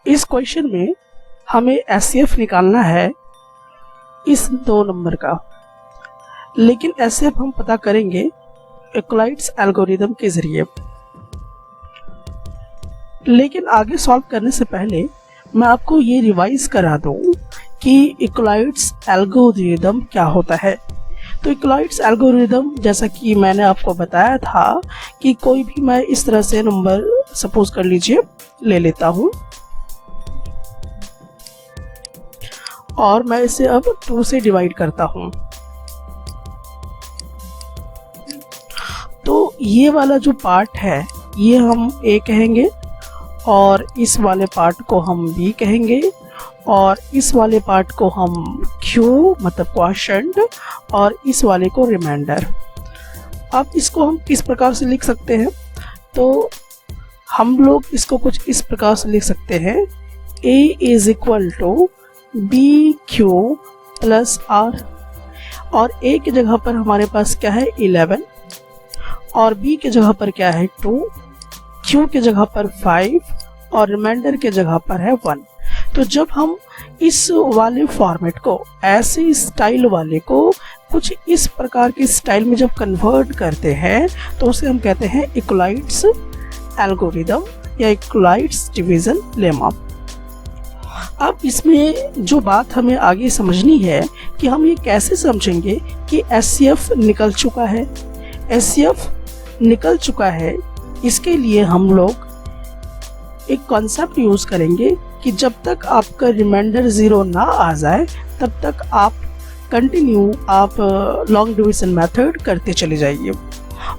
इस क्वेश्चन में हमें एचसीएफ निकालना है इस 2 नंबर का, लेकिन एचसीएफ हम पता करेंगे यूक्लिड्स एल्गोरिदम के जरिए। लेकिन आगे सॉल्व करने से पहले मैं आपको ये रिवाइज करा दूं कि यूक्लिड्स एल्गोरिदम क्या होता है। तो यूक्लिड्स एल्गोरिदम, जैसा कि मैंने आपको बताया था कि कोई भी मैं इस तरह से नंबर सपोज कर लीजिए ले लेता हूं और मैं इसे अब 2 से डिवाइड करता हूं। तो ये वाला जो पार्ट है ये हम A कहेंगे और इस वाले पार्ट को हम B कहेंगे और इस वाले पार्ट को हम Q मतलब क्वोशंट और इस वाले को रिमाइंडर। अब इसको हम किस प्रकार से लिख सकते हैं? तो हम लोग इसको कुछ इस प्रकार से लिख सकते हैं, A is equal to BQ plus R, और A की जगह पर हमारे पास क्या है 11 और B की जगह पर क्या है 2, Q की जगह पर 5 और रिमाइंडर के जगह पर है 1। तो जब हम इस वाले फॉर्मेट को, ऐसे स्टाइल वाले को कुछ इस प्रकार की स्टाइल में जब कन्वर्ट करते हैं तो उसे हम कहते हैं यूक्लिड्स एल्गोरिदम या यूक्लिड्स डिवीजन लेमा। अब इसमें जो बात हमें आगे समझनी है कि हम ये कैसे समझेंगे कि एचसीएफ निकल चुका है। एचसीएफ निकल चुका है, इसके लिए हम लोग एक कॉन्सेप्ट यूज करेंगे कि जब तक आपका रिमाइंडर 0 ना आ जाए तब तक आप कंटिन्यू आप लॉन्ग डिवीजन मेथड करते चले जाइए,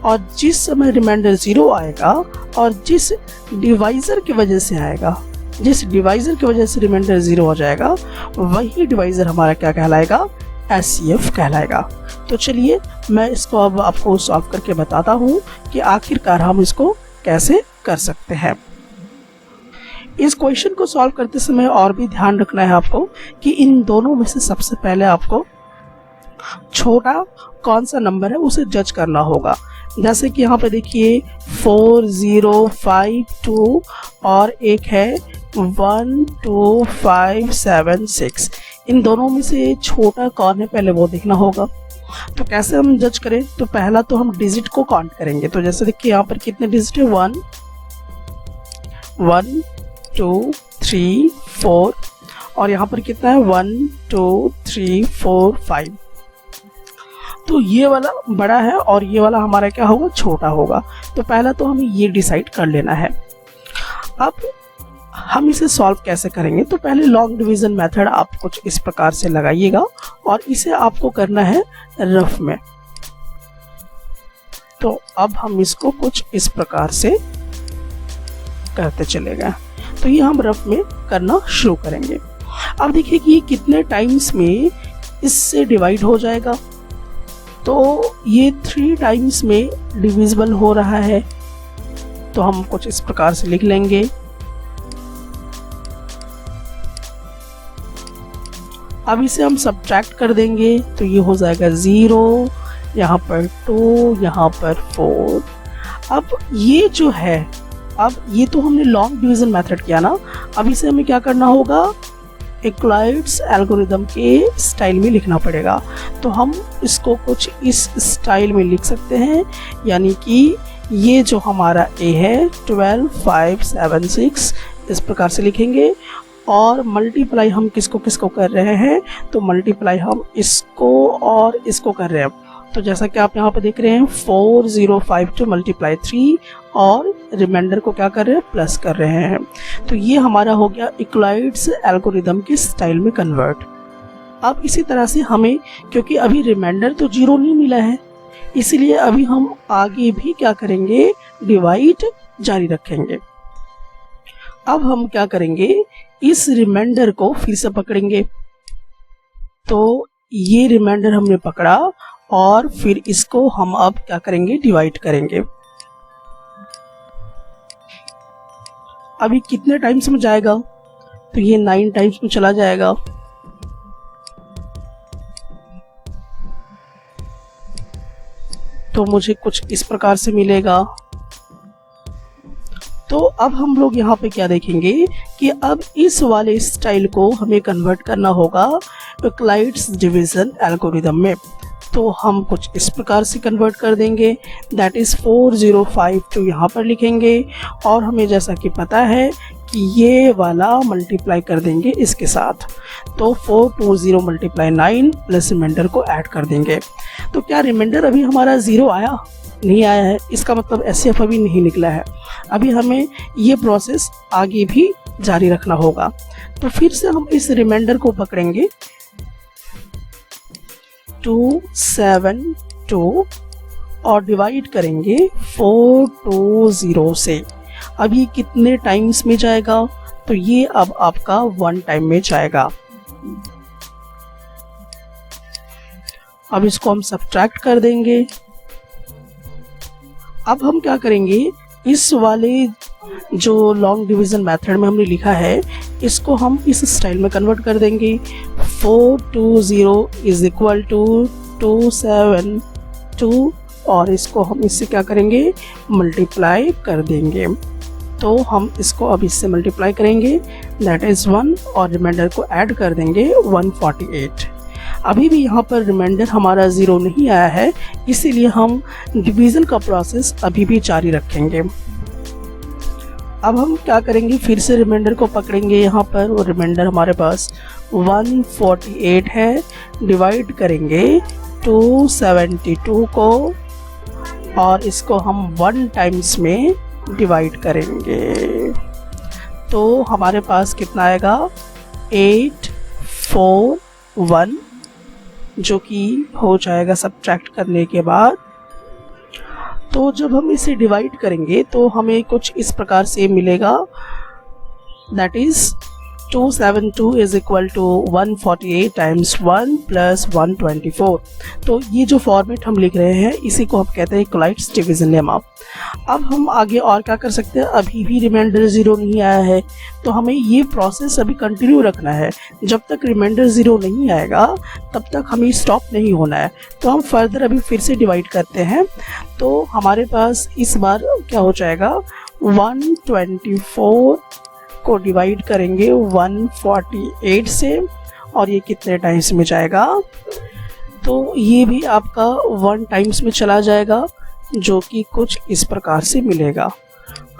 और जिस समय रिमाइंडर 0 आएगा और जिस डिवाइजर की वजह से आएगा, जिस डिवाइजर की वजह से रिमाइंडर 0 हो जाएगा, वही डिवाइजर हमारा क्या कहलाएगा? एचसीएफ कहलाएगा। तो चलिए मैं इसको अब आपको सॉल्व करके बताता हूँ कि आखिरकार हम इसको कैसे कर सकते हैं। इस क्वेश्चन को सॉल्व करते समय और भी ध्यान रखना है आपको कि इन दोनों में से सबसे पहले आपको छोटा कौन सा नंबर है उसे जज करना होगा। जैसे कि यहाँ पे देखिए 4 0 5 2 और एक है 1 2 5 7 6। इन दोनों में से छोटा कौन है पहले वो देखना होगा। तो कैसे हम जज करें? तो पहला तो हम डिजिट को काउंट करेंगे। तो जैसे देखिए यहाँ पर कितने डिजिट है? 1 1 2 3 4 और यहाँ पर कितना है? 1 2 3 4 5। तो ये वाला बड़ा है और ये वाला हमारा क्या होगा? छोटा होगा। तो पहला तो हमें ये डिसाइड कर लेना है। अब हम इसे सॉल्व कैसे करेंगे? तो पहले लॉन्ग डिवीजन मेथड आप कुछ इस प्रकार से लगाइएगा और इसे आपको करना है रफ में। तो अब हम इसको कुछ इस प्रकार से करते चले गए। तो ये हम रफ में करना शुरू करेंगे। अब देखिए कि ये कितने टाइम्स में इससे डिवाइड हो जाएगा। तो ये 3 टाइम्स में डिविजिबल हो रहा है। तो हम कुछ इस प्रकार से लिख लेंगे। अब इसे हम सब्ट्रैक्ट कर देंगे तो ये हो जाएगा 0, यहाँ पर 2, यहाँ पर 4। अब ये जो है, अब ये तो हमने लॉन्ग डिवीजन मेथड किया ना। अब इसे हमें क्या करना होगा? यूक्लिड्स एल्गोरिदम के स्टाइल में लिखना पड़ेगा। तो हम इसको कुछ इस स्टाइल में लिख सकते हैं, यानी कि ये जो हमारा A है 12 5 7 6 इस प्रकार से लिखेंगे। और मल्टीप्लाई हम किसको किसको कर रहे हैं? तो मल्टीप्लाई हम इसको और इसको कर रहे हैं। तो जैसा कि आप यहाँ पे देख रहे हैं 4 0 5 2 मल्टीप्लाई 3 और रिमाइंडर को क्या कर रहे हैं? प्लस कर रहे हैं। तो ये हमारा हो गया यूक्लिड्स एल्गोरिदम के स्टाइल में कन्वर्ट। अब इसी तरह से हमें, क्योंकि अभी रिमाइंडर तो 0 नहीं मिला है, इसलिए अभी हम आगे भी क्या करेंगे? डिवाइड जारी रखेंगे। अब हम क्या करेंगे? इस रिमाइंडर को फिर से पकड़ेंगे। तो ये रिमाइंडर हमने पकड़ा और फिर इसको हम अब क्या करेंगे? डिवाइड करेंगे। अभी कितने टाइम्स में जाएगा? तो ये 9 टाइम्स में चला जाएगा। तो मुझे कुछ इस प्रकार से मिलेगा। तो अब हम लोग यहाँ पे क्या देखेंगे कि अब इस वाले स्टाइल को हमें कन्वर्ट करना होगा यूक्लिड्स डिवीजन एल्गोरिदम में। तो हम कुछ इस प्रकार से कन्वर्ट कर देंगे, दैट इज़ 4052 यहाँ पर लिखेंगे और हमें जैसा कि पता है कि ये वाला मल्टीप्लाई कर देंगे इसके साथ। तो 420 मल्टीप्लाई 9 प्लस रिमाइंडर को ऐड कर देंगे। तो क्या रिमाइंडर अभी हमारा 0 आया? नहीं आया है, इसका मतलब एचसीएफ अभी नहीं निकला है। अभी हमें ये प्रोसेस आगे भी जारी रखना होगा। तो फिर से हम इस रिमाइंडर को पकड़ेंगे 272 और डिवाइड करेंगे 420 से। अब ये कितने टाइम्स में जाएगा? तो ये अब आपका 1 टाइम में जाएगा। अब इसको हम सब्ट्रैक्ट कर देंगे। अब हम क्या करेंगे, इस वाले जो लॉन्ग डिवीजन मेथड में हमने लिखा है इसको हम इस स्टाइल में कन्वर्ट कर देंगे। 420 इज इक्वल टू 272 और इसको हम इससे क्या करेंगे, मल्टीप्लाई कर देंगे। तो हम इसको अब इससे मल्टीप्लाई करेंगे, दैट इज़ 1 और रिमाइंडर को ऐड कर देंगे 148। अभी भी यहाँ पर रिमाइंडर हमारा 0 नहीं आया है, इसीलिए हम डिवीज़न का प्रोसेस अभी भी जारी रखेंगे। अब हम क्या करेंगे, फिर से रिमाइंडर को पकड़ेंगे यहाँ पर और रिमाइंडर हमारे पास 148 है। डिवाइड करेंगे 272 को और इसको हम 1 टाइम्स में डिवाइड करेंगे। तो हमारे पास कितना आएगा, 841, जो कि हो जाएगा सब्ट्रैक्ट करने के बाद। तो जब हम इसे डिवाइड करेंगे तो हमें कुछ इस प्रकार से मिलेगा, that is 272 is equal to 148 times 1 plus 124। तो ये जो फॉर्मेट हम लिख रहे हैं इसी को हम कहते हैं यूक्लिड्स डिवीजन लेमा। अब हम आगे और क्या कर सकते हैं, अभी भी रिमाइंडर 0 नहीं आया है तो हमें ये प्रोसेस अभी कंटिन्यू रखना है। जब तक रिमाइंडर 0 नहीं आएगा तब तक हमें स्टॉप नहीं होना है। तो हम फर्दर अभी फिर से डिवाइड करते हैं। तो हमारे पास इस बार क्या हो जाएगा, 124 को डिवाइड करेंगे 148 से और ये कितने टाइम्स में जाएगा, तो ये भी आपका 1 टाइम्स में चला जाएगा, जो कि कुछ इस प्रकार से मिलेगा।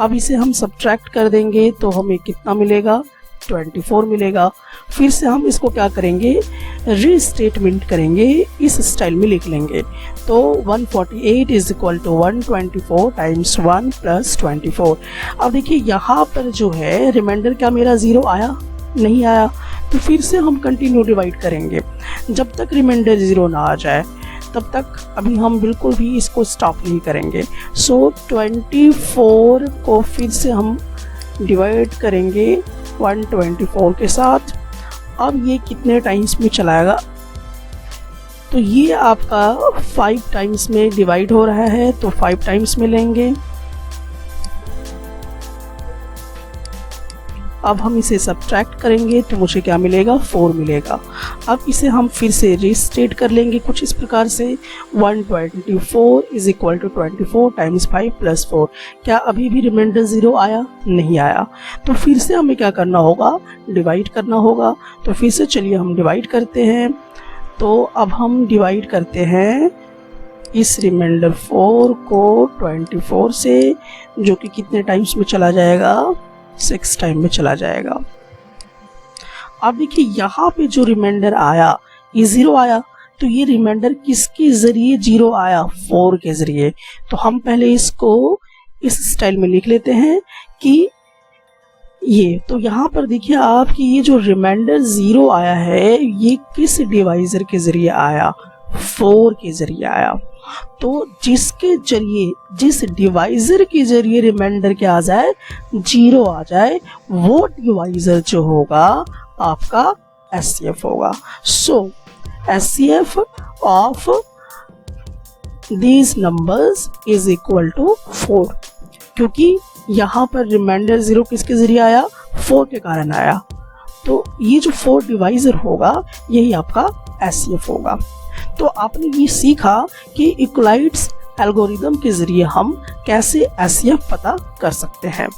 अब इसे हम सब्ट्रैक्ट कर देंगे तो हमें कितना मिलेगा, 24 मिलेगा। फिर से हम इसको क्या करेंगे, रीस्टेटमेंट करेंगे, इस स्टाइल में लिख लेंगे। तो 148 is equal to 124 times 1 plus 24। अब देखिए यहाँ पर जो है रिमाइंडर क्या मेरा 0 आया, नहीं आया। तो फिर से हम कंटिन्यू डिवाइड करेंगे जब तक रिमाइंडर 0 ना आ जाए, तब तक अभी हम बिल्कुल भी इसको स्टॉप नहीं करेंगे। सो 24 को फिर से हम डिवाइड करेंगे 124 के साथ। अब ये कितने टाइम्स में चलाएगा, तो ये आपका 5 टाइम्स में डिवाइड हो रहा है, तो 5 टाइम्स में लेंगे। अब हम इसे सब्ट्रैक्ट करेंगे तो मुझे क्या मिलेगा, 4 मिलेगा। अब इसे हम फिर से रीस्टेट कर लेंगे कुछ इस प्रकार से, 124 is equal to 24 times 5 plus 4। क्या अभी भी रिमाइंडर 0 आया, नहीं आया। तो फिर से हमें क्या करना होगा, डिवाइड करना होगा। तो फिर से चलिए हम डिवाइड करते हैं। तो अब हम डिवाइड करते हैं इस रिमाइंडर 4 को 24 से, जो कि कितने टाइम्स में चला जाएगा, 6 टाइम में चला जाएगा। अब देखिए यहाँ पे जो रिमाइंडर आया ये 0 आया, तो ये रिमाइंडर किसके जरिए 0 आया, 4 के जरिए। तो हम पहले इसको इस स्टाइल में लिख लेते हैं कि ये, तो यहाँ पर देखिए आपकी ये जो रिमाइंडर 0 आया है ये किस डिवाइजर के जरिए आया, 4 के जरिए आया। तो जिसके जरिए, जिस डिवाइजर के जरिए रिमाइंडर क्या आ जाए, 0 आ जाए, वो डिवाइजर जो होगा आपका एचसीएफ होगा। So HCF of these numbers is equal to 4, क्योंकि यहाँ पर रिमाइंडर 0 किसके जरिए आया, 4 के कारण आया। तो ये जो 4 डिवाइजर होगा यही आपका एचसीएफ होगा। तो आपने ये सीखा कि यूक्लिड्स एल्गोरिदम के जरिए हम कैसे एचसीएफ पता कर सकते हैं।